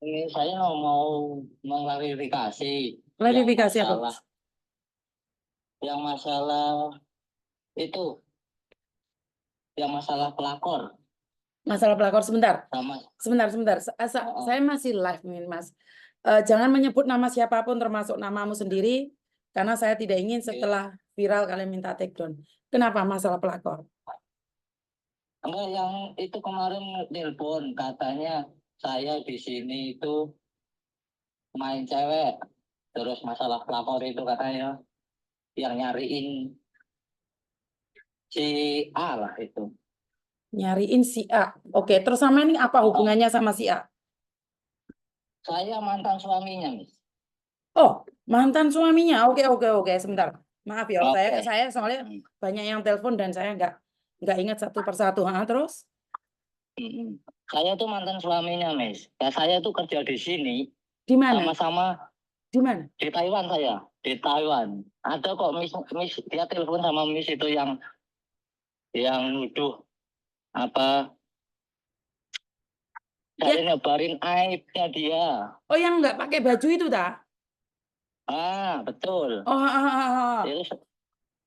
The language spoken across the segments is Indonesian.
Ini saya mau mengklarifikasi yang Klarifikasi apa? masalah yang masalah itu, yang masalah pelakor Masalah pelakor sebentar. sama. Sebentar. Oh, Saya masih live nih, Mas. Jangan menyebut nama siapapun termasuk namamu sendiri karena saya tidak ingin oke. setelah viral kalian minta take down. Kenapa masalah pelakor? Enggak, yang itu kemarin nelpon katanya saya di sini itu main cewek, terus masalah pelakor itu katanya yang nyariin si A lah itu. Nyariin si A. Oke, terus sama ini apa Oh, hubungannya sama si A? saya mantan suaminya, Miss. Oh, mantan suaminya. Oke. Sebentar. Maaf ya, Oke. saya soalnya banyak yang telepon dan saya nggak ingat satu persatu. Terus Saya tuh mantan suaminya, Miss. Ya, saya tuh kerja di sini di mana? sama-sama Di mana? di Taiwan saya. Di Taiwan. Ada kok Miss dia telepon sama Miss itu yang nuduh apa saya Ya, nyebarin aibnya dia. oh yang nggak pakai baju itu tak? Ah, betul. Oh.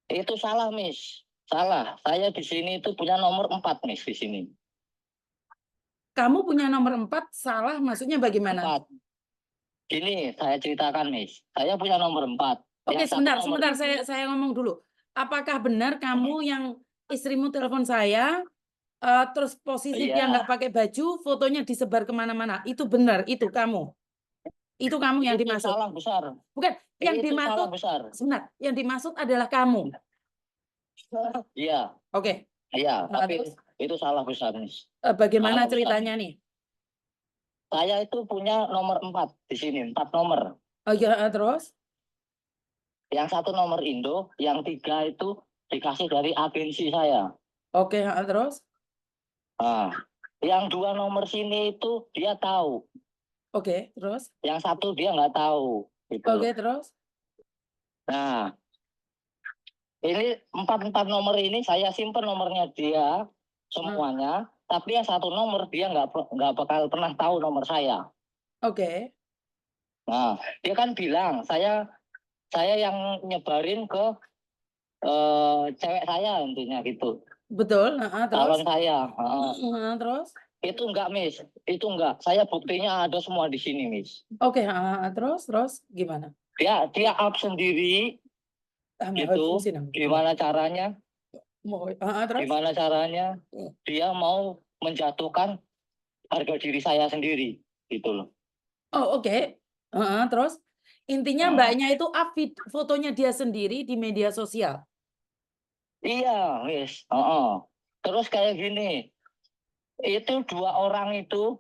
Itu salah, Miss. Salah. Saya di sini itu punya nomor 4, Miss, di sini. Kamu punya nomor 4, salah maksudnya bagaimana? 4. Gini, saya ceritakan, Miss. Saya punya nomor 4. Oke, Yang satu sebentar. nomor ini. Saya ngomong dulu. Apakah benar kamu yang istrimu telepon saya, terus posisi dia Iya, nggak pakai baju, fotonya disebar kemana-mana? Itu benar, itu kamu yang itu dimaksud. salah besar. Bukan, yang Itu salah dimaksud, besar. sebentar, yang dimaksud adalah kamu. Iya, Oke, iya, tapi terus itu salah besar, Miss. bagaimana Salah besar. ceritanya nih? Saya itu punya nomor 4 di sini, 4 nomor. Oh ya, terus? Yang satu nomor Indo, yang 3 itu dikasih dari agensi saya. Oke, terus? Nah, yang 2 nomor sini itu dia tahu. Oke, terus? Yang satu dia nggak tahu. Gitu loh. Oke, terus? Nah, ini 4 nomor ini saya simpen nomornya dia semuanya. Tapi yang satu nomor dia nggak bakal pernah tahu nomor saya. Oke, Nah, dia kan bilang saya yang nyebarin ke cewek saya intinya gitu. betul. Terus? Calon saya. Terus? Itu enggak, Miss. Itu enggak. Saya buktinya ada semua di sini, Miss. Oke, terus gimana? Dia up sendiri Mau gitu. fungsi nang. Gimana caranya? Terus? Gimana caranya? Dia mau menjatuhkan harga diri saya sendiri gitu loh. Oh, oke. Terus? Intinya Nah, mbaknya itu up fotonya dia sendiri di media sosial. iya, Miss. Terus kayak gini, itu 2 orang itu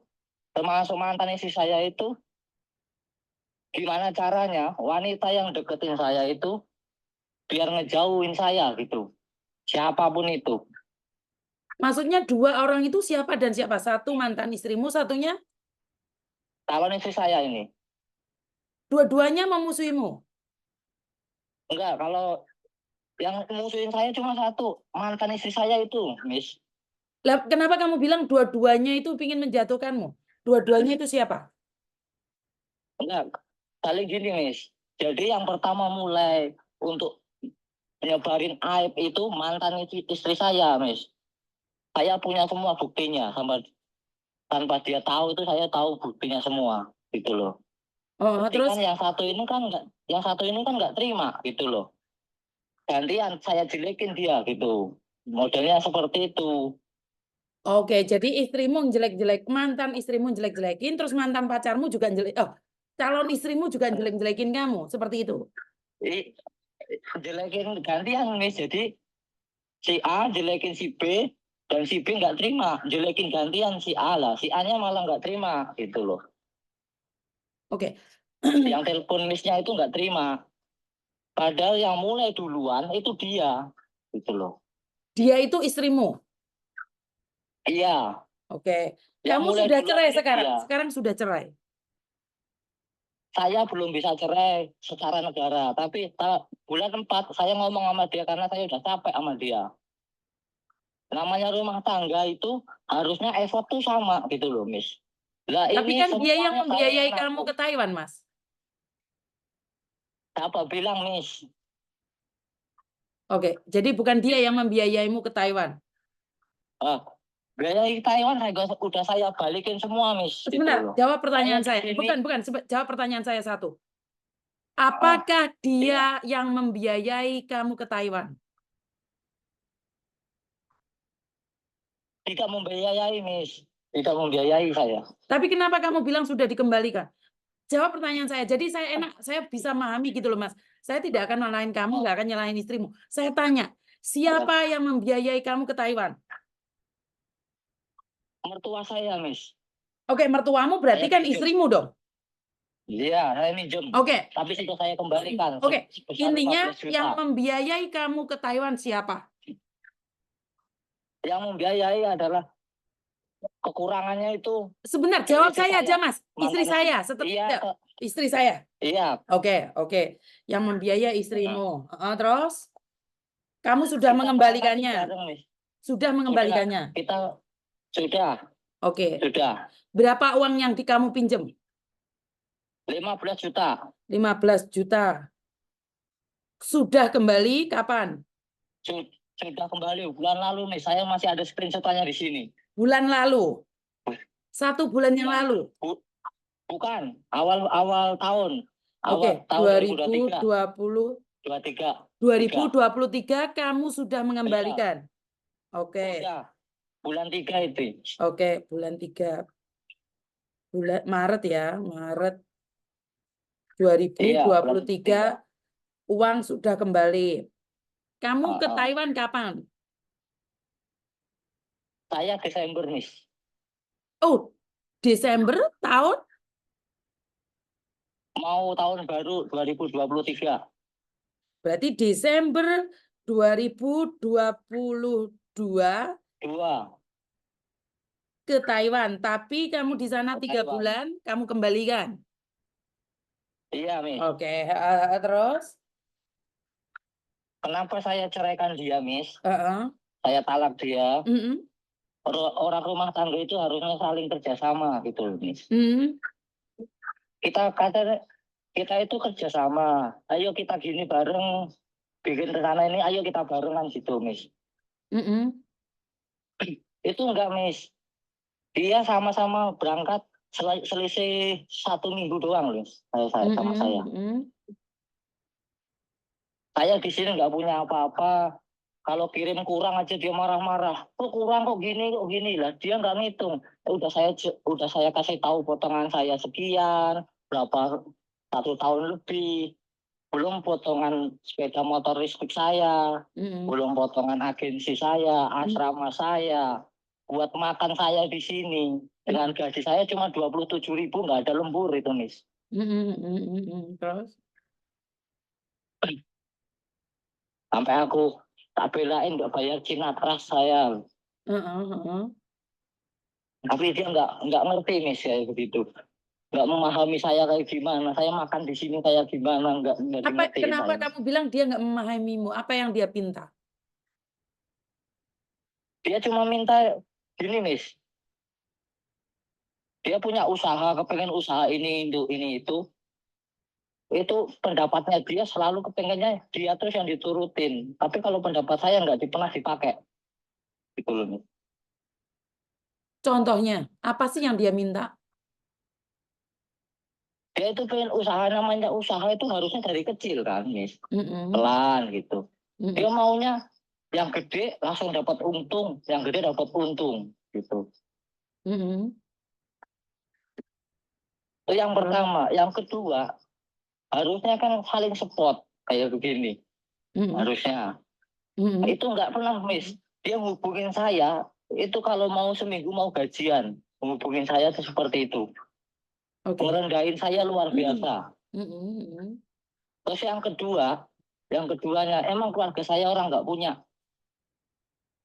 termasuk mantan istri saya itu gimana caranya wanita yang deketin saya itu biar ngejauhin saya gitu. Siapapun itu. Maksudnya 2 orang itu siapa dan siapa? Satu mantan istrimu, satunya Calon istri saya ini. dua-duanya memusuhimu. Enggak, kalau yang musuhin saya cuma satu. Mantan istri saya itu, Miss. Lah, kenapa kamu bilang dua-duanya itu ingin menjatuhkanmu? Dua-duanya itu siapa? Enggak, kali gini, Miss. Jadi yang pertama mulai untuk nyebarin aib itu mantan istri saya, Miss. Saya punya semua buktinya tanpa dia tahu itu saya tahu buktinya semua gitu loh. Jadi Terus? kan yang satu ini kan nggak terima gitu loh. Gantian saya jelekin dia gitu. Modelnya seperti itu. Oke, jadi istrimu jelek-jelek, mantan istrimu jelek-jelekin, terus mantan pacarmu juga jelek. Oh, calon istrimu juga jelek-jelekin kamu, seperti itu. Jelekin gantian, Miss. Jadi si A jelekin si B dan si B nggak terima, jelekin gantian si A lah, si A nya malah nggak terima gitu loh. Oke. Yang telepon Miss-nya itu nggak terima, padahal yang mulai duluan itu dia gitu loh. Dia itu istrimu. Iya, Oke. yang Kamu mulai sudah duluan cerai ini sekarang? dia. Sekarang sudah cerai. Saya belum bisa cerai secara negara, tapi bulan 4 saya ngomong sama dia karena saya udah capek sama dia. Namanya rumah tangga itu harusnya effort tuh sama gitu loh, Miss. Lah Tapi ini kan dia yang semuanya saya membiayai yang kamu nanggung. ke Taiwan, Mas. Siapa bilang, Miss? Oke, jadi bukan dia yang membiayaimu ke Taiwan. Ah, biaya Taiwan udah saya balikin semua, Miss. Gitu Sebentar, loh. jawab pertanyaan Di saya. sini, Bukan, jawab pertanyaan saya satu. ah, Apakah iya, dia yang membiayai kamu ke Taiwan? tidak membiayai, Miss. Tidak membiayai saya. Tapi kenapa kamu bilang sudah dikembalikan? Jawab pertanyaan saya. Jadi saya bisa memahami gitu loh, Mas. Saya tidak akan nyalahin kamu, nggak akan nyalahin istrimu. Saya tanya, siapa yang membiayai kamu ke Taiwan? Mertua saya, Miss. Oke, mertuamu berarti Saya kan minjem. istrimu dong. Iya, saya minjem. Oke, Tapi sudah saya kembalikan oke. sebesar Intinya 15 juta. yang membiayai kamu ke Taiwan siapa? Yang membiayai adalah kekurangannya itu. Sebentar, Ini jawab istri saya aja, saya. Mas. Istri Mantan saya, iya, istri saya. iya. Oke. Yang membiayai istrimu. Terus kamu sudah Kita transaksi mengembalikannya. bareng, Miss. Sudah Sudah, mengembalikannya. kita sudah, Oke. sudah. Berapa uang yang kamu pinjam? 15 juta. 15 juta. Sudah kembali kapan? Sudah kembali bulan lalu nih. Saya masih ada screenshot-nya di sini. Bulan lalu. 1 bulan yang lalu. Bukan, awal tahun. Oke, Awal tahun 2023. 2023 kamu sudah Iya, mengembalikan. Oke. sudah. Bulan 3 itu. Oke, bulan 3. Bulan Maret ya, Maret Iya, bulan 2023 uang sudah kembali. Kamu ke Ah, ah. Taiwan kapan? Saya Desember, Miss. Oh, Desember tahun? Mau tahun baru 2023. Berarti Desember 2022 Dua. ke Taiwan. Tapi kamu di sana 3 Taiwan. bulan, kamu kembalikan. Iya, Miss. Oke, terus? Kenapa saya ceraikan dia, Miss? Heeh. Saya talak dia. Mm-mm. Orang rumah tangga itu harusnya saling kerjasama gitu, Miss. Mm. Kita itu kerjasama. Ayo kita gini bareng, bikin rencana ini. Ayo kita barengan gitu, Miss. Mm-mm. Itu enggak, Miss. Dia sama-sama berangkat selisih 1 minggu doang, Miss. Saya sama saya. Mm-mm. Saya di sini nggak punya apa-apa. Kalau kirim kurang aja dia marah-marah. Kok kurang, kok gini lah. Dia nggak ngitung. Udah saya kasih tahu potongan saya sekian, berapa 1 tahun lebih. Belum potongan sepeda motor listrik saya, Mm-mm. belum potongan agensi saya, asrama saya, buat makan saya di sini. Dengan gaji saya cuma 27.000, nggak ada lembur itu, Miss. Mm-mm. Terus? Sampai aku tak belain nggak bayar Cina trust saya. Heeh. Tapi dia nggak ngerti, Miss, kayak begitu. Nggak memahami saya kayak gimana. Saya makan di sini kayak gimana, nggak dimengertiin Kenapa saya. kamu bilang dia nggak memahamimu? Apa yang dia pinta? Dia cuma minta gini, Miss. Dia punya usaha, kepengen usaha ini itu. Itu pendapatnya dia selalu kepengennya dia terus yang diturutin. Tapi kalau pendapat saya nggak pernah dipakai. Gitu loh, Miss. Contohnya, apa sih yang dia minta? Dia itu pengen usaha, namanya usaha itu harusnya dari kecil kan, Miss. Mm-mm. Pelan gitu. Mm-mm. Dia maunya yang gede langsung dapat untung, yang gede dapat untung gitu. Mm-mm. Itu yang pertama. Yang kedua, harusnya kan saling support kayak begini. Mm-mm. Harusnya. Mm-mm. Itu nggak pernah, Miss. Dia hubungin saya, itu kalau mau seminggu mau gajian, hubungin saya itu seperti itu. Oke. Merendahin saya luar biasa. Mm-mm. Terus yang keduanya, emang keluarga saya orang nggak punya.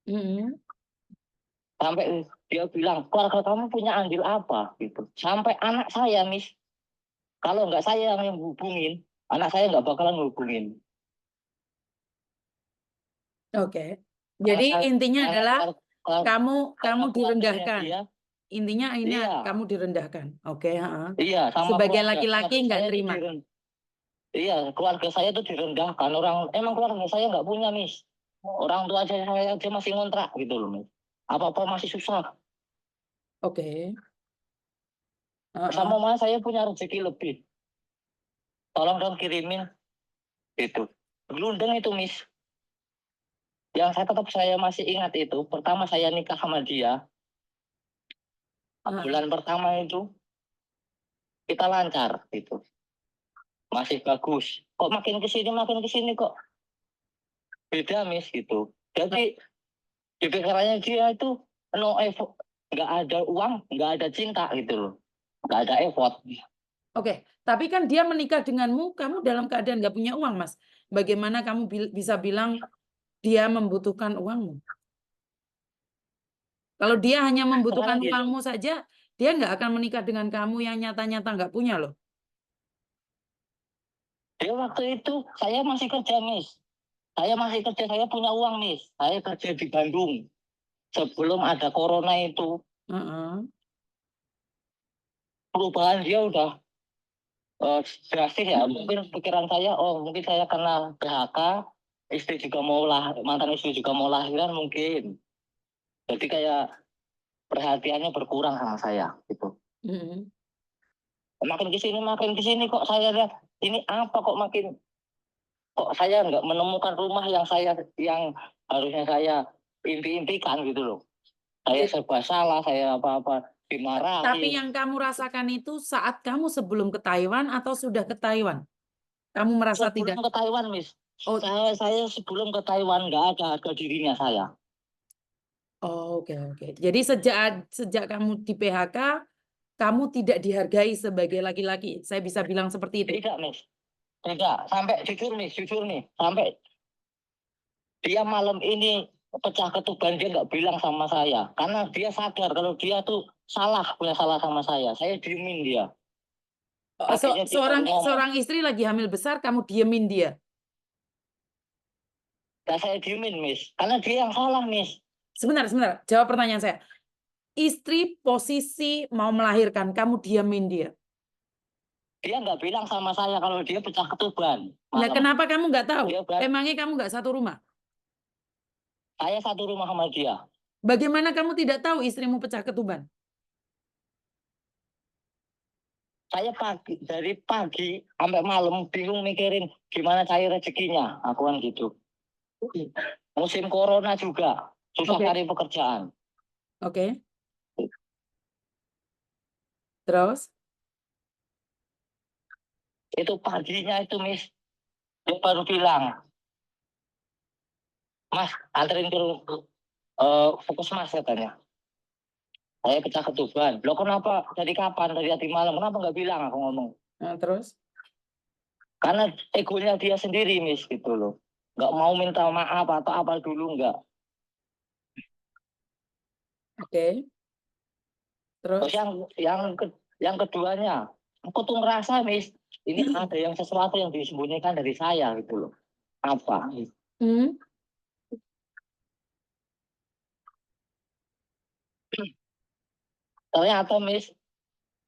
Mm-mm. Sampai dia bilang, keluarga kamu punya andil apa? Gitu. Sampai anak saya, Miss. Kalau nggak saya yang hubungin, anak saya nggak bakalan hubungin. Oke. Jadi intinya adalah kamu Karena keluarganya direndahkan. dia, intinya ini Iya, kamu direndahkan. Oke, heeh. iya, sama Sebagai keluarga. laki-laki nggak Saya tuh terima. iya, keluarga saya tuh direndahkan. Emang keluarga saya nggak punya, Miss. Orang tua saya aja masih ngontrak gitu loh, Miss. Apa-apa masih susah. Oke. Heeh. Sama mama saya punya rezeki lebih. Tolong dong kirimin itu. Gelundeng itu, Miss. Yang saya masih ingat itu, pertama saya nikah sama dia, Heeh. bulan pertama itu kita lancar gitu. Masih bagus. Kok makin kesini kok beda, Miss gitu. Jadi di pikirannya dia itu no effort, nggak ada uang, nggak ada cinta gitu loh, nggak ada effort. Oke, tapi kan dia menikah denganmu, kamu dalam keadaan nggak punya uang, Mas. Bagaimana kamu bisa bilang dia membutuhkan uangmu? Kalau dia hanya membutuhkan Sekarang gini, uangmu saja, dia nggak akan menikah dengan kamu yang nyata-nyata nggak punya loh. dia waktu itu saya masih kerja, Miss. Saya punya uang, Miss. Saya kerja di Bandung sebelum ada corona itu. Heeh. Perubahan dia udah drastis ya. Mungkin pikiran saya, oh mungkin saya kena PHK, mantan istri juga mau lahiran mungkin. Jadi kayak perhatiannya berkurang sama saya gitu. Mm-mm. Makin kesini kok saya lihat ini apa kok saya nggak menemukan rumah yang harusnya saya impikan gitu loh. Saya serba salah, saya apa-apa Tapi dimarahi. yang kamu rasakan itu saat kamu sebelum ke Taiwan atau sudah ke Taiwan? Kamu merasa tidak? Sebelum ke Taiwan, Miss. Oh, Saya sebelum ke Taiwan nggak ada harga dirinya saya. oh, oke, oke. Jadi sejak kamu di PHK, kamu tidak dihargai sebagai laki-laki. Saya bisa bilang seperti itu. Tidak, Miss. Tidak. Sampai jujur nih. Sampai dia malam ini pecah ketuban dia nggak bilang sama saya. Karena dia sadar kalau dia tuh punya salah sama saya. Saya diemin dia. Akhirnya dia baru ngomong. Seorang istri lagi hamil besar, kamu diemin dia. Ya saya diemin, Miss. Karena dia yang salah, Miss. Sebentar, jawab pertanyaan saya. Istri posisi mau melahirkan, kamu diamin dia. Dia nggak bilang sama saya kalau dia pecah ketuban Nah, malam. kenapa kamu nggak tahu? Dia Emangnya kamu nggak satu rumah? Saya satu rumah sama dia. Bagaimana kamu tidak tahu istrimu pecah ketuban? Saya dari pagi sampai malam bingung mikirin gimana cari rezekinya. Aku kan gitu. Musim corona juga susah Oke. cari pekerjaan. Oke. Terus? Itu paginya itu, Miss, dia baru bilang, Mas, anterin ke fokus Mas katanya. Saya pecah ketuban. Loh kenapa? Dari kapan? Dari tadi malam. Kenapa nggak bilang? Aku ngomong. Nah, terus? Karena egonya dia sendiri, Miss, gitu loh. Nggak mau minta maaf atau apa dulu, nggak. Oke. Terus Terus? yang keduanya, aku tuh ngerasa, Miss, ini ada sesuatu yang disembunyikan dari saya, gitu loh. Apa? Hmm. Ternyata, Miss,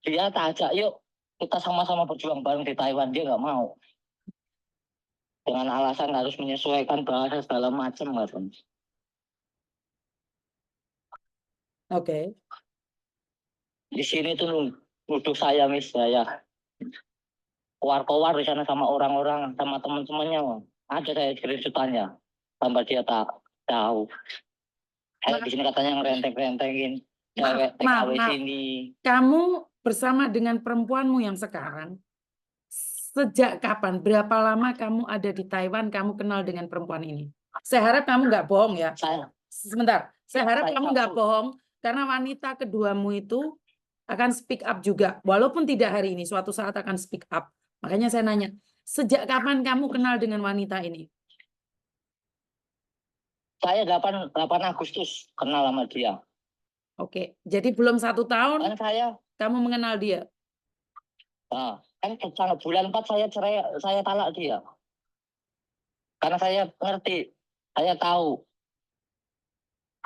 dia tak ajak, yuk kita sama-sama berjuang bareng di Taiwan. Dia nggak mau. Dengan alasan harus menyesuaikan bahasa segala macam, katanya. Oke. Di sini tuh nuduh saya, Miss, saya kowar-kowar di sana sama orang-orang, sama teman-temannya. Ada saya screenshotannya, tanpa dia tak tahu. Saya di sini katanya ngerenteng-rentengin cewek TKW sini. Kamu bersama dengan perempuanmu yang sekarang, sejak kapan? Berapa lama kamu ada di Taiwan? Kamu kenal dengan perempuan ini? Saya harap kamu nggak bohong ya. Saya Sebentar, saya harap saya kamu nggak tahu. bohong karena wanita keduamu itu akan speak up juga, walaupun tidak hari ini, suatu saat akan speak up. Makanya saya nanya, sejak kapan kamu kenal dengan wanita ini? Saya 8 Agustus kenal sama dia. Oke, jadi belum 1 tahun Kan saya, kamu mengenal dia. kan bulan 4 saya talak dia. Karena saya ngerti, saya tahu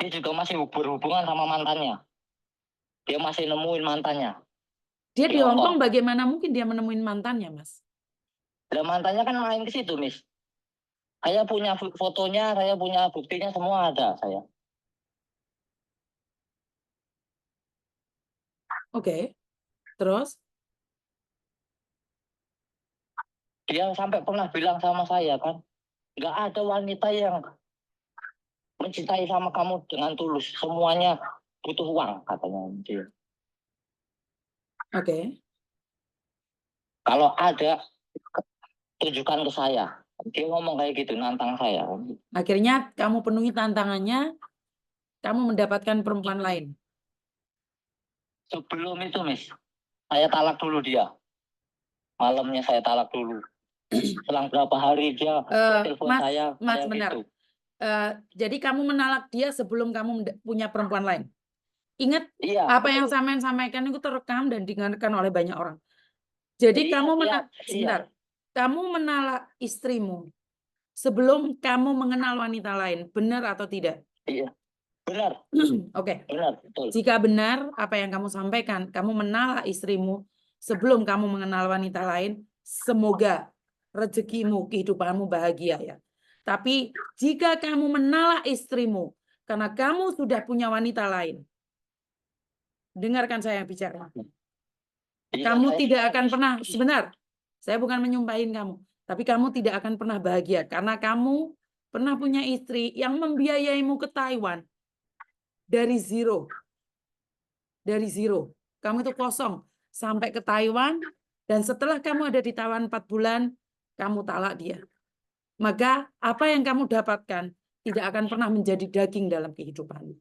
dia juga masih berhubungan sama mantannya. Dia masih nemuin mantannya Dia di di Hong Kong, Hongkong. bagaimana mungkin dia menemuin mantannya, Mas? Dan mantannya kan main ke situ, Miss. Saya punya fotonya, saya punya buktinya, semua ada saya. Oke, terus? Dia sampai pernah bilang sama saya kan, nggak ada wanita yang mencintai sama kamu dengan tulus. Semuanya butuh uang, katanya dia. Oke. Kalau ada, tunjukkan ke saya. Dia ngomong kayak gitu, nantang saya. Akhirnya kamu penuhi tantangannya, kamu mendapatkan perempuan lain. Sebelum itu, Miss, saya talak dulu dia. Malamnya saya talak dulu. Selang berapa hari dia telepon Mas, saya Mas, kayak benar. gitu. Jadi kamu menalak dia sebelum kamu punya perempuan lain. Ingat, Iya, apa yang sampean sampaikan itu terekam dan didengarkan oleh banyak orang. Jadi iya, kamu iya, sebentar, kamu menalak istrimu sebelum kamu mengenal wanita lain, benar atau tidak? iya, benar, Oke. benar, betul. Jika benar apa yang kamu sampaikan, kamu menalak istrimu sebelum kamu mengenal wanita lain, semoga rezekimu, kehidupanmu bahagia ya. Tapi jika kamu menalak istrimu karena kamu sudah punya wanita lain, dengarkan saya bicara. Iya, Kamu saya tidak sudah, akan Miss. pernah, sebenar, saya bukan menyumpahin kamu, tapi kamu tidak akan pernah bahagia karena kamu pernah punya istri yang membiayaimu ke Taiwan dari zero. Dari zero. Kamu itu kosong sampai ke Taiwan, dan setelah kamu ada di Taiwan 4 bulan, kamu talak dia. Maka apa yang kamu dapatkan tidak akan pernah menjadi daging dalam kehidupanmu.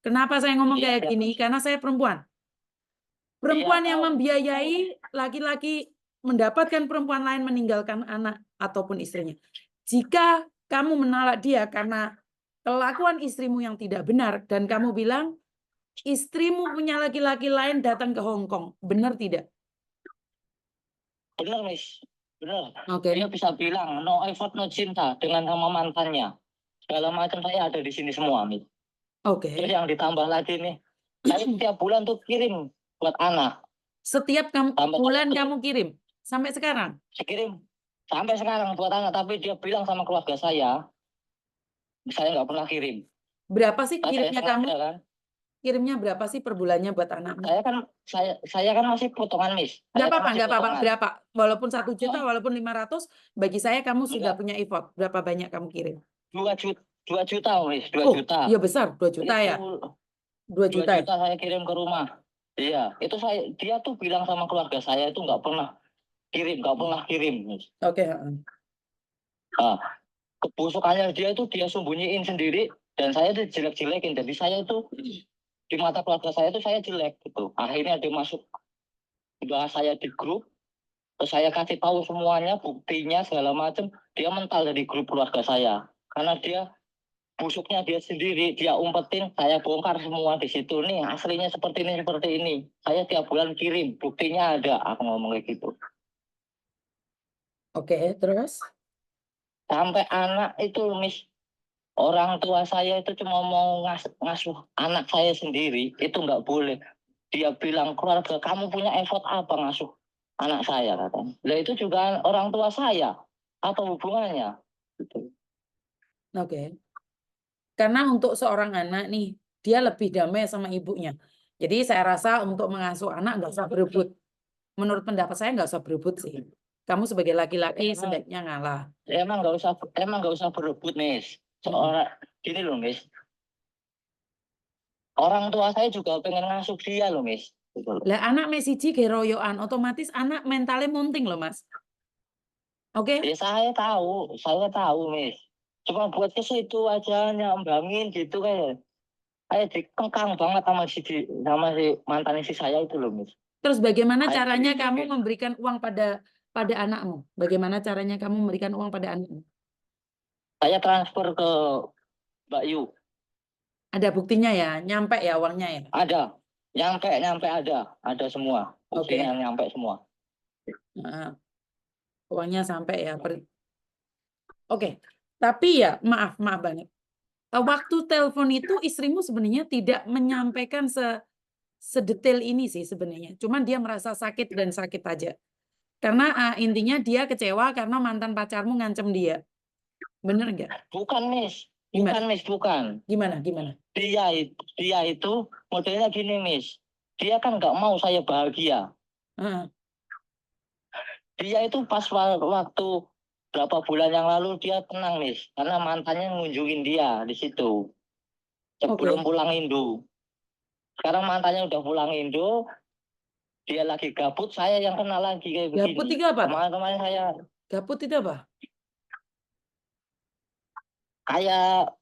Kenapa saya ngomong Iya, kayak iya, gini? Karena saya perempuan. iya, Perempuan yang tahu. membiayai laki-laki mendapatkan perempuan lain meninggalkan anak ataupun istrinya. Jika kamu menalak dia karena kelakuan istrimu yang tidak benar dan kamu bilang istrimu punya laki-laki lain datang ke Hong Kong, benar tidak? Benar, Miss. Benar. Oke. Dia bisa bilang no effort, no cinta dengan sama mantannya. Segala macam saya ada di sini semua, Miss. Terus Oke. yang ditambah lagi nih, saya setiap bulan tuh kirim buat anak. Setiap Sampai bulan kamu kirim sampai sekarang. saya kirim sampai sekarang buat anak, tapi dia bilang sama keluarga saya nggak pernah kirim. Berapa sih Nah, saya kirimnya kamu? sengaja kan. Kirimnya berapa sih per bulannya buat anakmu? Saya kan masih potongan, Miss. Nggak Saya kan apa-apa, masih nggak apa-apa. potongan. Berapa? Walaupun 1 juta, walaupun 500, bagi saya kamu sudah Enggak, punya effort. Berapa banyak kamu kirim? 2 juta, Miss, 2 Oh, juta. iya besar, 2 juta Itu ya? 2 2 juta ya? juta saya kirim ke rumah. Iya, itu dia tuh bilang sama keluarga saya itu nggak pernah kirim, Miss. Oke. Nah, kebusukannya dia itu dia sembunyiin sendiri dan saya tuh jelek-jelekin. Jadi saya itu di mata keluarga saya itu saya jelek gitu. Akhirnya dia masuk bahas saya di grup, terus saya kasih tahu semuanya, buktinya segala macam. Dia mental dari grup keluarga saya karena dia busuknya dia sendiri, dia umpetin, saya bongkar semua di situ nih, aslinya seperti ini. Saya tiap bulan kirim, buktinya ada, aku ngomong kayak gitu. Oke, terus? Sampai anak itu, Miss, orang tua saya itu cuma mau ngasuh anak saya sendiri, itu nggak boleh. Dia bilang, keluarga kamu punya effort apa ngasuh anak saya, katanya. Nah itu juga orang tua saya, apa hubungannya? Gitu. Oke. Karena untuk seorang anak nih, dia lebih damai sama ibunya. Jadi saya rasa untuk mengasuh anak nggak usah berebut. Menurut pendapat saya nggak usah berebut sih. Kamu sebagai laki-laki sebaiknya ngalah. Emang nggak usah berebut, Miss. Seorang gini loh, Miss. Orang tua saya juga pengen ngasuh dia loh, Miss. Gitu loh. Lah anak mesiji geroyokan, otomatis anak mentalnya munting loh, Mas. Oke? Ya saya tahu, Miss. Cuma buat ke situ aja nyambangin gitu kayak dikengkang banget sama si mantan istri saya itu loh, Miss. Terus bagaimana Kayak caranya gitu, kamu Miss. memberikan uang pada anakmu? Bagaimana caranya kamu memberikan uang pada anakmu? Saya transfer ke Mbak Yu. Ada buktinya ya, nyampe ya uangnya ya. Ada. Nyampe ada semua. Oke. Buktinya nyampe semua. Nah, uangnya sampai ya. Oke. Tapi ya, maaf banget. Waktu telepon itu istrimu sebenarnya tidak menyampaikan sedetail ini sih sebenarnya. Cuman dia merasa sakit dan sakit aja. Karena intinya dia kecewa karena mantan pacarmu ngancem dia. Bener nggak? Bukan, Miss. Gimana? Bukan, Miss, bukan. Gimana? Gimana? Dia itu modelnya gini, Miss. Dia kan nggak mau saya bahagia. Heeh. Dia itu pas waktu berapa bulan yang lalu dia tenang, Miss. Karena mantannya ngunjungin dia di situ. Sebelum Oke. pulang Indo. Sekarang mantannya udah pulang Indo. Dia lagi gabut, saya yang kena lagi kayak Gabut begini. itu apa? Kemarin-kemarin saya Gabut itu apa? kayak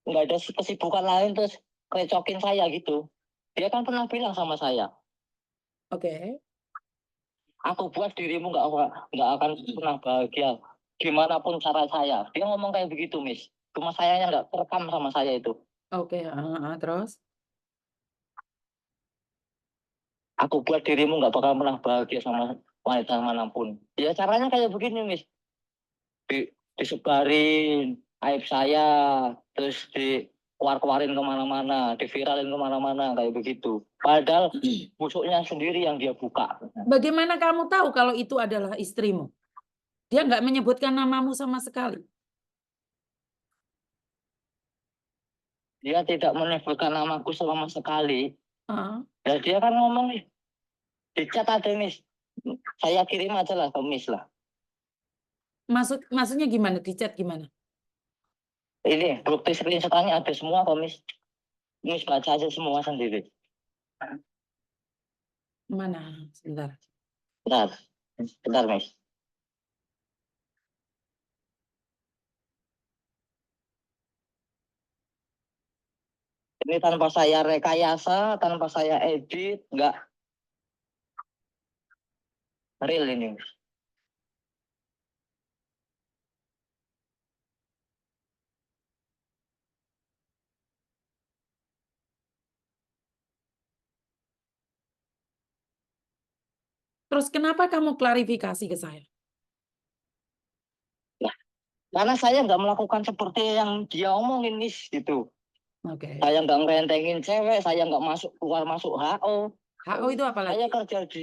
nggak ada kesibukan lain terus recokin saya gitu. Dia kan pernah bilang sama saya, Oke. aku buat dirimu nggak akan pernah bahagia dimanapun cara saya. Dia ngomong kayak begitu, Miss. Cuma sayanya nggak terekam sama saya itu. Oke. Terus? Aku buat dirimu nggak bakal pernah bahagia sama wanita manapun. Ya caranya kayak begini, Miss. Disebarin aib saya, terus keluar-keluarin kemana-mana, diviralin kemana-mana kayak begitu. Padahal busuknya sendiri yang dia buka. Bagaimana kamu tahu kalau itu adalah istrimu? Dia nggak menyebutkan namamu sama sekali. Dia tidak menyebutkan namaku selama sekali. Ah, Dan dia kan ngomong nih, di chat ada, Miss. Saya kirim aja lah ke Miss lah. maksudnya gimana? Di chat gimana? Ini bukti screenshot-nya ada semua kok, Miss. Miss baca aja semua sendiri. Mana? Sebentar. Bentar, bentar, Miss. Ini tanpa saya rekayasa, tanpa saya edit, nggak real ini. Terus kenapa kamu klarifikasi ke saya? Nah, karena saya nggak melakukan seperti yang dia omongin, Miss, gitu. Oke. Saya nggak ngerentengin cewek, saya nggak keluar masuk HO. HO itu apa lagi? Saya kerja di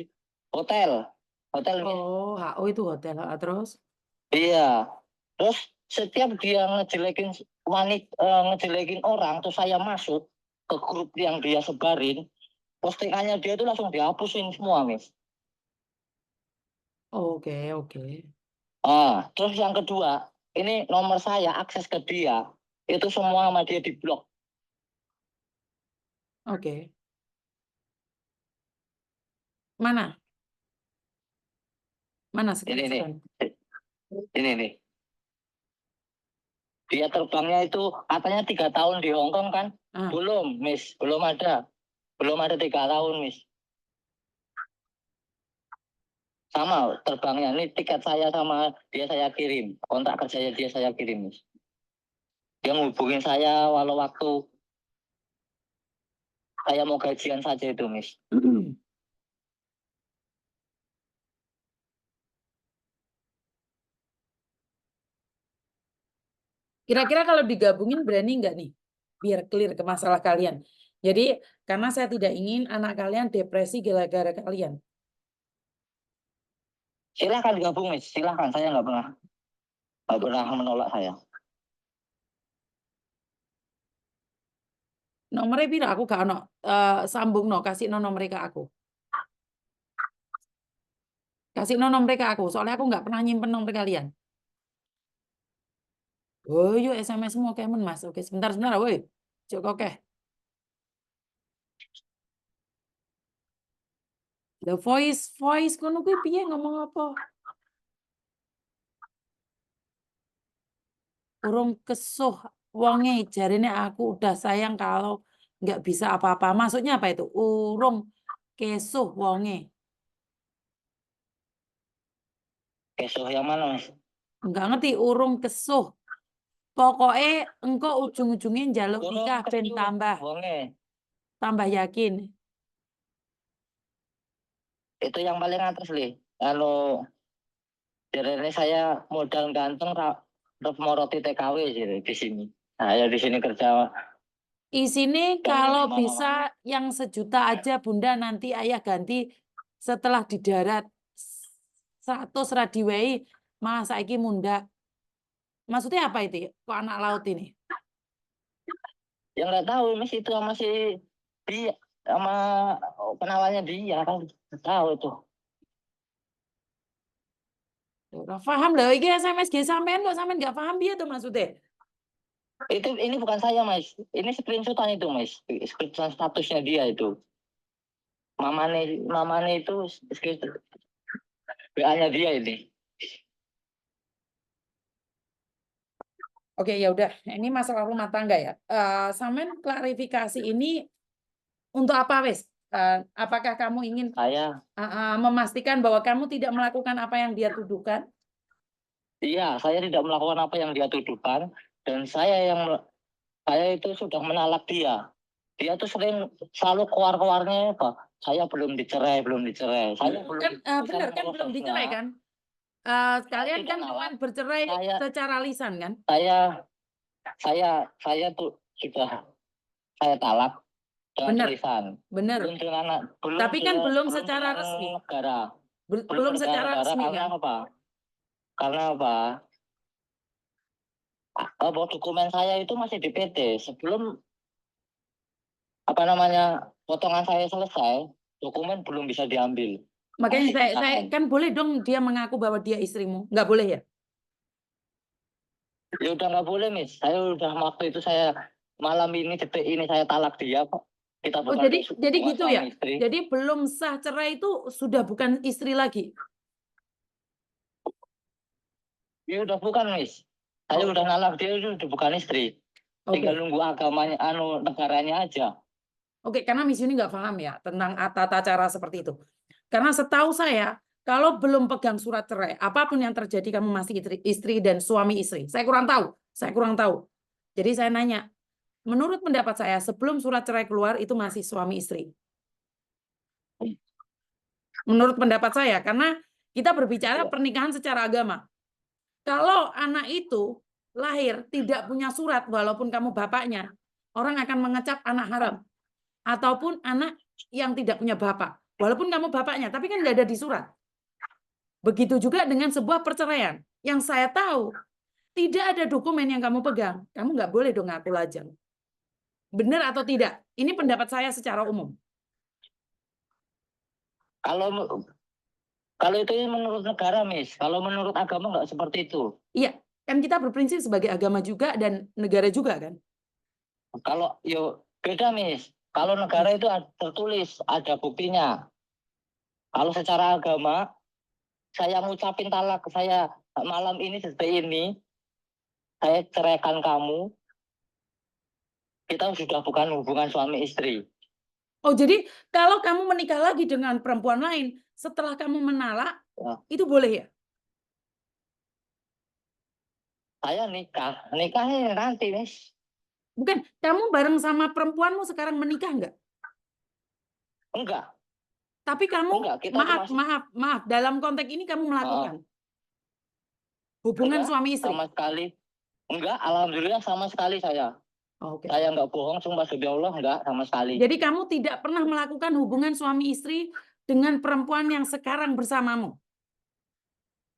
hotel. Hotel, Miss. Oh, HO itu hotel. Terus? Iya. Terus setiap dia ngejelekin orang, terus saya masuk ke grup yang dia sebarin, postingannya dia itu langsung dihapusin semua, Miss. Oke, oke. Terus yang kedua, ini nomor saya akses ke dia, itu semua sama dia diblok. Oke. Mana? Mana Ini nih, screenshot? ini nih. Dia terbangnya itu katanya 3 tahun di Hong Kong kan? Ah, Belum, Miss. Belum ada. Belum ada 3 tahun, Miss. Sama terbangnya. Ini tiket saya sama dia saya kirim. Kontrak kerjanya dia saya kirim, Miss. Dia menghubungin saya walau waktu saya mau gajian saja itu, Miss. Kira-kira kalau digabungin berani nggak nih? Biar clear ke masalah kalian. Jadi, karena saya tidak ingin anak kalian depresi gara-gara kalian. Silahkan gabung, Miss. Silahkan. Saya nggak pernah menolak saya. Nomornya pira aku gak ono sambung no, kasih no nomornya ke aku. Kasih no nomornya ke aku, soalnya aku nggak pernah nyimpen nomor kalian. Oh, yuk SMS semua kemen Mas. Oke, sebentar, woi. Cuk oke. The voice kono kuwi piye ngomong apa? Urung kesuh wonge jarine aku udah sayang kalau nggak bisa apa-apa. Maksudnya apa itu? Urung kesuh wonge. Besok yang mana, Mas? Enggak ngerti urung kesuh. Pokoknya engkau ujung-ujungnya njaluk Turun nikah ben kesuh, wonge. tambah yakin. Itu yang paling atas, Li. Kalau ini saya modal ganteng, mau roti TKW sih di sini. Saya di sini kerja Isini Dan kalau gimana, bisa yang 1 juta aja Bunda, nanti ayah ganti setelah di darat 100 radiwei malah saiki munda. Maksudnya apa itu ya? Kok anak laut ini? Ya nggak tahu Miss, itu sama si dia, sama penawalnya dia kan nggak tahu itu. Ora paham lah iki SMS ge sampean kok sampean nggak paham piye tuh maksudnya? Itu ini bukan saya Mas, ini screenshotan itu Mas, screenshot statusnya dia itu. Mamane itu screenshot WA-nya dia ini. Oke, ya udah. Ini masalah rumah tangga ya. Sampean klarifikasi ini untuk apa wes? Apakah kamu ingin Saya, memastikan bahwa kamu tidak melakukan apa yang dia tuduhkan? iya, saya tidak melakukan apa yang dia tuduhkan, dan saya itu sudah menalak dia. Dia tuh selalu keluar-keluarnya apa? Saya belum dicerai, belum dicerai. Saya belum Kan bisa benar kan belum dicerai kan? Kalian tidak kan cuma nalak. bercerai Saya, secara lisan kan? saya tuh sudah saya talak dengan Benar, tulisan. benar. Tapi kan belum secara dengan resmi. negara. Belum dengan secara negara resmi karena kan? apa? Karena apa? Dokumen saya itu masih di PT. Sebelum apa namanya potongan saya selesai, dokumen belum bisa diambil. Makanya Masih saya ditahan. kan boleh dong dia mengaku bahwa dia istrimu. Nggak boleh ya? Ya udah nggak boleh, Miss. Saya udah waktu itu saya malam ini detik ini saya talak dia kok. Kita Oh, bukan jadi hubungan gitu ya? suami istri. Jadi belum sah cerai itu sudah bukan istri lagi? Ya udah bukan, Miss. Saya Oh, udah nalak dia itu udah bukan istri. Tinggal oke. nunggu agamanya, negaranya aja. Oke, karena Miss Yuni nggak paham ya tentang tata cara seperti itu. Karena setahu saya, kalau belum pegang surat cerai, apapun yang terjadi kamu masih istri dan suami istri. Saya kurang tahu. Saya kurang tahu. Jadi saya nanya, menurut pendapat saya, sebelum surat cerai keluar itu masih suami istri. Menurut pendapat saya, karena kita berbicara Ya. pernikahan secara agama. Kalau anak itu lahir tidak punya surat, walaupun kamu bapaknya, orang akan mengecap anak haram. Ataupun anak yang tidak punya bapak. Walaupun kamu bapaknya, tapi kan nggak ada di surat. Begitu juga dengan sebuah perceraian. Yang saya tahu, tidak ada dokumen yang kamu pegang. Kamu nggak boleh dong ngaku lajang. Benar atau tidak? Ini pendapat saya secara umum. Kalau kalau itu menurut negara, Miss. Kalau menurut agama nggak seperti itu. Iya, kan kita berprinsip sebagai agama juga dan negara juga kan. Kalau beda, Miss. Kalau negara itu tertulis, ada buktinya. Kalau secara agama, saya ngucapin talak, saya malam ini seperti ini, saya ceraikan kamu, kita sudah bukan hubungan suami istri. Oh, jadi kalau kamu menikah lagi dengan perempuan lain, setelah kamu menalak, Ya. itu boleh ya? Saya nikahnya nanti, Miss. Bukan, kamu bareng sama perempuanmu sekarang menikah enggak? Enggak, Tapi kamu, kita itu masih maaf, dalam konteks ini kamu melakukan hubungan enggak suami istri. sama sekali. Enggak, alhamdulillah sama sekali saya. Oke. Saya enggak bohong, sumpah demi Allah, enggak sama sekali. Jadi kamu tidak pernah melakukan hubungan suami istri dengan perempuan yang sekarang bersamamu.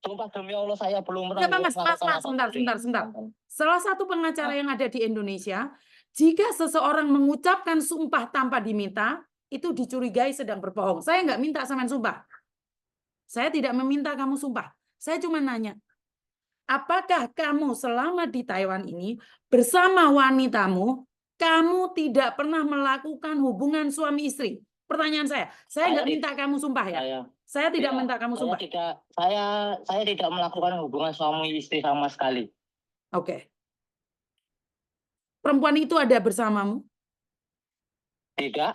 Sumpah demi Allah saya belum pernah Enggak, Mas, sebentar. Salah satu pengacara yang ada di Indonesia, jika seseorang mengucapkan sumpah tanpa diminta, itu dicurigai sedang berbohong. Saya nggak minta sampean sumpah. Saya tidak meminta kamu sumpah. Saya cuma nanya, apakah kamu selama di Taiwan ini bersama wanitamu, kamu tidak pernah melakukan hubungan suami istri? Pertanyaan saya nggak minta kamu sumpah ya. Saya tidak minta kamu sumpah. Saya tidak melakukan hubungan suami istri sama sekali. Oke. Perempuan itu ada bersamamu? Tidak.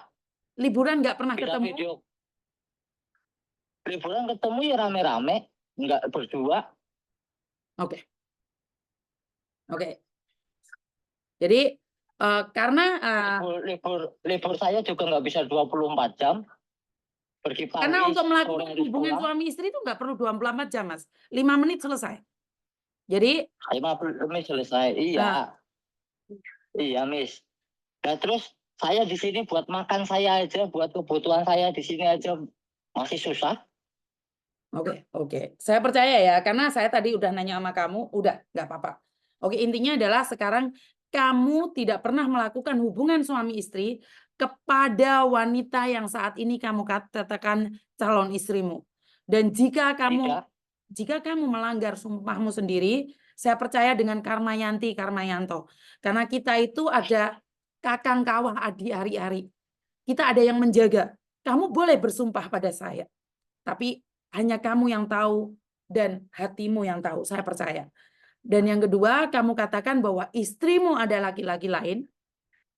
Liburan nggak pernah Kita ketemu? video. Liburan ketemu ya rame-rame, nggak berdua. Oke. Jadi karena libur saya juga nggak bisa 24 jam. Pergi pagi, karena untuk melakukan sore hubungan pulang. suami istri itu nggak perlu 24 jam, Mas. 5 menit selesai. Jadi 50 menit selesai. Iya. Iya, Miss. Nah, terus saya di sini buat makan saya aja, buat kebutuhan saya di sini aja masih susah. Oke. Saya percaya ya, karena saya tadi udah nanya sama kamu, udah nggak apa-apa. Oke, intinya adalah sekarang kamu tidak pernah melakukan hubungan suami istri kepada wanita yang saat ini kamu katakan calon istrimu. Dan Tidak. jika kamu melanggar sumpahmu sendiri, saya percaya dengan Karmayanti Karmayanto. Karena kita itu ada kakang kawah adi hari-hari. Kita ada yang menjaga. Kamu boleh bersumpah pada saya. Tapi hanya kamu yang tahu dan hatimu yang tahu, saya percaya. Dan yang kedua, kamu katakan bahwa istrimu ada laki-laki lain,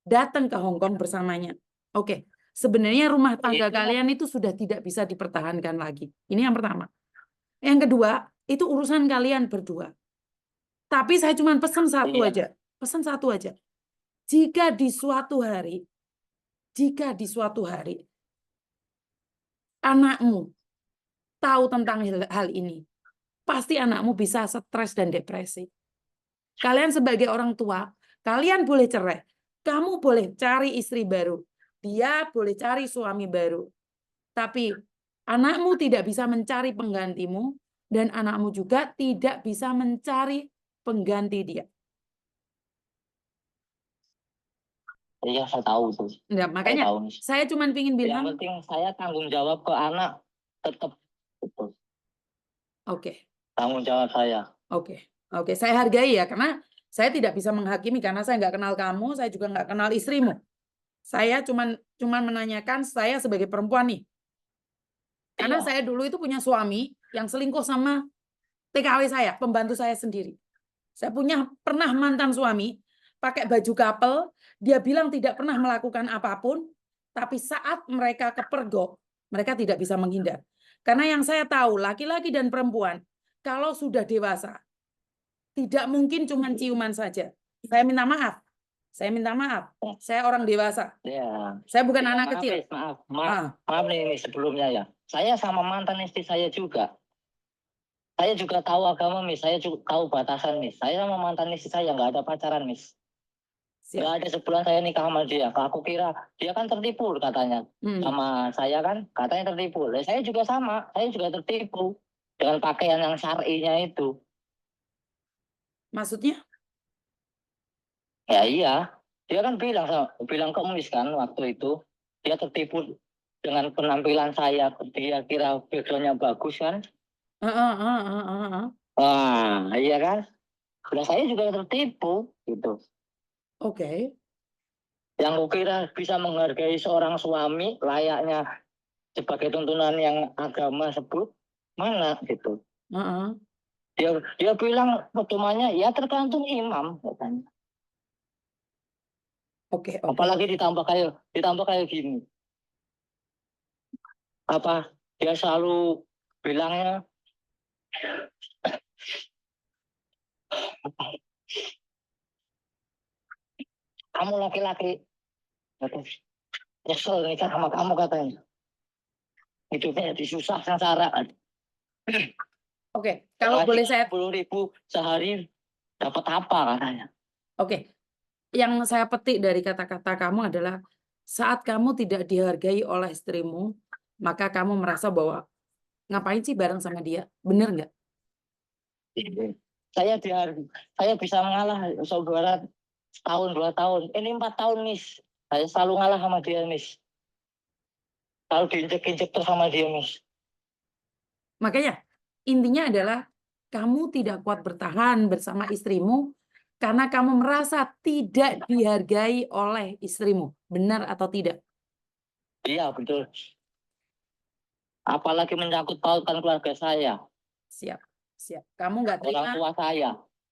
datang ke Hong Kong bersamanya. Oke, sebenarnya rumah tangga kalian itu sudah tidak bisa dipertahankan lagi. Ini yang pertama. Yang kedua, itu urusan kalian berdua. Tapi saya cuma pesan satu Iya. aja. Pesan satu aja. Jika di suatu hari, anakmu tahu tentang hal ini, pasti anakmu bisa stres dan depresi. Kalian sebagai orang tua, kalian boleh cerai. Kamu boleh cari istri baru. Dia boleh cari suami baru. Tapi anakmu tidak bisa mencari penggantimu, dan anakmu juga tidak bisa mencari pengganti dia. Iya, saya tahu tuh. Nah, makanya tahu. saya cuma ingin Yang bilang, penting saya tanggung jawab ke anak tetap itu. oke. Tanggung jawab saya. Oke, saya hargai ya, karena saya tidak bisa menghakimi karena saya nggak kenal kamu, saya juga nggak kenal istrimu. Saya cuman menanyakan, saya sebagai perempuan nih, karena Iya. saya dulu itu punya suami yang selingkuh sama TKW saya, pembantu saya sendiri. Saya pernah mantan suami, pakai baju couple, dia bilang tidak pernah melakukan apapun, tapi saat mereka kepergok, mereka tidak bisa menghindar. Karena yang saya tahu, laki-laki dan perempuan, kalau sudah dewasa, tidak mungkin cuma ciuman saja. Saya minta maaf. Saya orang dewasa. Ya. Saya bukan Ya, anak maaf, kecil. Miss, maaf nih sebelumnya ya. Saya sama mantan istri saya juga. Saya juga tahu agama, Miss. Saya juga tahu batasan, Miss. Saya sama mantan istri saya nggak ada pacaran, Miss. Siap. Nggak ada sebulan saya nikah sama dia. Aku kira dia kan tertipu katanya. Sama saya kan katanya tertipu. Saya juga sama. Saya juga tertipu dengan pakaian yang syar'inya itu. Maksudnya? Ya iya. Dia kan bilang ke Miss kan waktu itu. Dia tertipu dengan penampilan saya. Dia kira backgroundnya bagus kan. Wah, iya kan? Nah, saya juga tertipu gitu. Oke. Yang kukira bisa menghargai seorang suami layaknya sebagai tuntunan yang agama sebut, mana gitu. Dia bilang pedomannya ya tergantung imam katanya. Oke. Apalagi ditambah kayak gini. Apa dia selalu bilangnya kamu laki-laki, nyesel nikah sama kamu katanya. Hidupnya jadi susah sengsara. Oke, kalau boleh saya 10.000 sehari dapat apa katanya. Oke. Yang saya petik dari kata-kata kamu adalah saat kamu tidak dihargai oleh istrimu, maka kamu merasa bahwa ngapain sih bareng sama dia? Bener nggak? Saya bisa mengalah saudara setahun 2 tahun. Ini 4 tahun, Miss. Saya selalu ngalah sama dia, Miss. Selalu diinjek-injek terus sama dia, Miss. Makanya intinya adalah kamu tidak kuat bertahan bersama istrimu karena kamu merasa tidak dihargai oleh istrimu. Benar atau tidak? Iya, betul. Apalagi menyangkut pautan keluarga saya. Siap. Kamu nggak terima. Orang tua saya.